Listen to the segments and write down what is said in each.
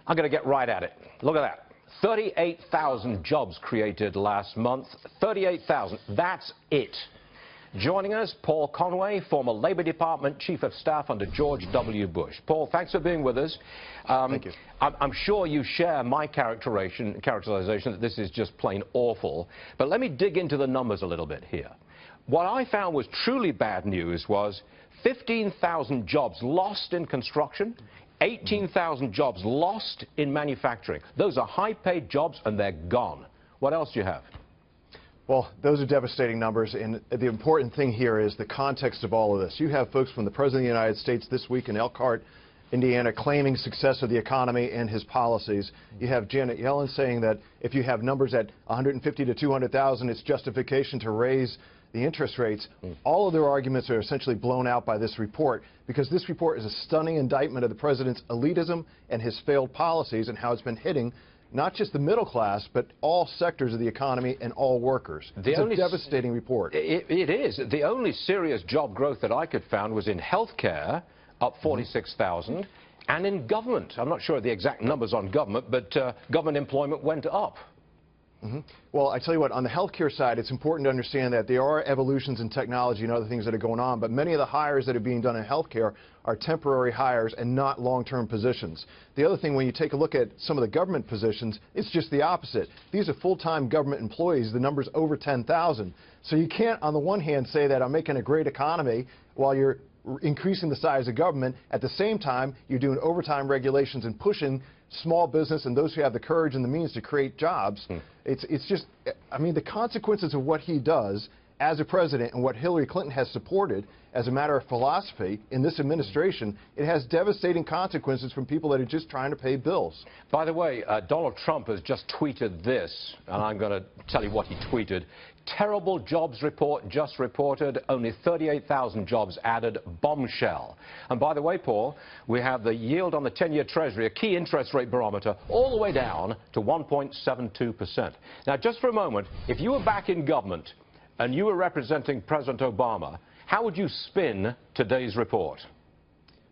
I'm going to get right at it. Look at that. 38,000 jobs created last month. 38,000. That's it. Joining us, Paul Conway, former Labor Department Chief of Staff under George W. Bush. Paul, thanks for being with us. Thank you. I'm sure you share my characterization that this is just plain awful. But let me dig into the numbers a little bit here. What I found was truly bad news was 15,000 jobs lost in construction, 18,000 jobs lost in manufacturing. Those are high-paid jobs, and they're gone. What else do you have? Well, those are devastating numbers, and the important thing here is the context of all of this. You have folks from the President of the United States this week in Elkhart, Indiana, claiming success of the economy and his policies. You have Janet Yellen saying that if you have numbers at 150 to 200,000, it's justification to raise the interest rates. All of their arguments are essentially blown out by this report, because this report is a stunning indictment of the president's elitism and his failed policies and how it's been hitting not just the middle class, but all sectors of the economy and all workers. It's a devastating report. It is. The only serious job growth that I could find was in healthcare, up 46,000, and in government. I'm not sure of the exact numbers on government, but government employment went up. Well, I tell you what, on the healthcare side, it's important to understand that there are evolutions in technology and other things that are going on, but many of the hires that are being done in healthcare are temporary hires and not long-term positions. The other thing, when you take a look at some of the government positions, it's just the opposite. These are full-time government employees. The number's over 10,000. So you can't, on the one hand, say that I'm making a great economy while you're increasing the size of government. At the same time, you're doing overtime regulations and pushing small business and those who have the courage and the means to create jobs. It's just, I mean, the consequences of what he does as a president and what Hillary Clinton has supported as a matter of philosophy in this administration, it has devastating consequences from people that are just trying to pay bills. By the way, Donald Trump has just tweeted this, and I'm going to tell you what he tweeted. Terrible jobs report just reported, only 38,000 jobs added, bombshell. And by the way, Paul, we have the yield on the 10-year Treasury, a key interest rate barometer, all the way down to 1.72%. Now, just for a moment, if you were back in government and you were representing President Obama, how would you spin today's report?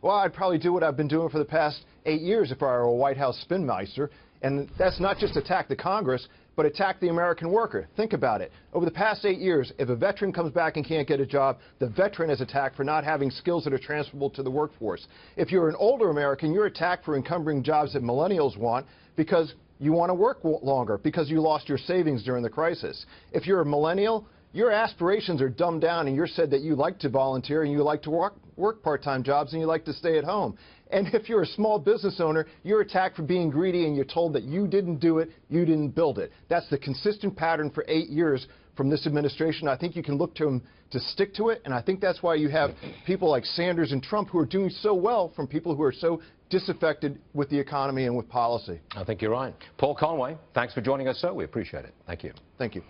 Well, I'd probably do what I've been doing for the past 8 years if I were a White House spinmeister, and that's not just attack the Congress, but attack the American worker. Think about it. Over the past 8 years, if a veteran comes back and can't get a job, the veteran is attacked for not having skills that are transferable to the workforce. If you're an older American, you're attacked for encumbering jobs that millennials want because you want to work longer, because you lost your savings during the crisis. If you're a millennial, your aspirations are dumbed down, and you're said that you like to volunteer and you like to work part-time jobs and you like to stay at home. And if you're a small business owner, you're attacked for being greedy and you're told that you didn't do it, you didn't build it. That's the consistent pattern for 8 years from this administration. I think you can look to them to stick to it, and I think that's why you have people like Sanders and Trump who are doing so well from people who are so disaffected with the economy and with policy. I think you're right. Paul Conway, thanks for joining us, sir. We appreciate it. Thank you. Thank you.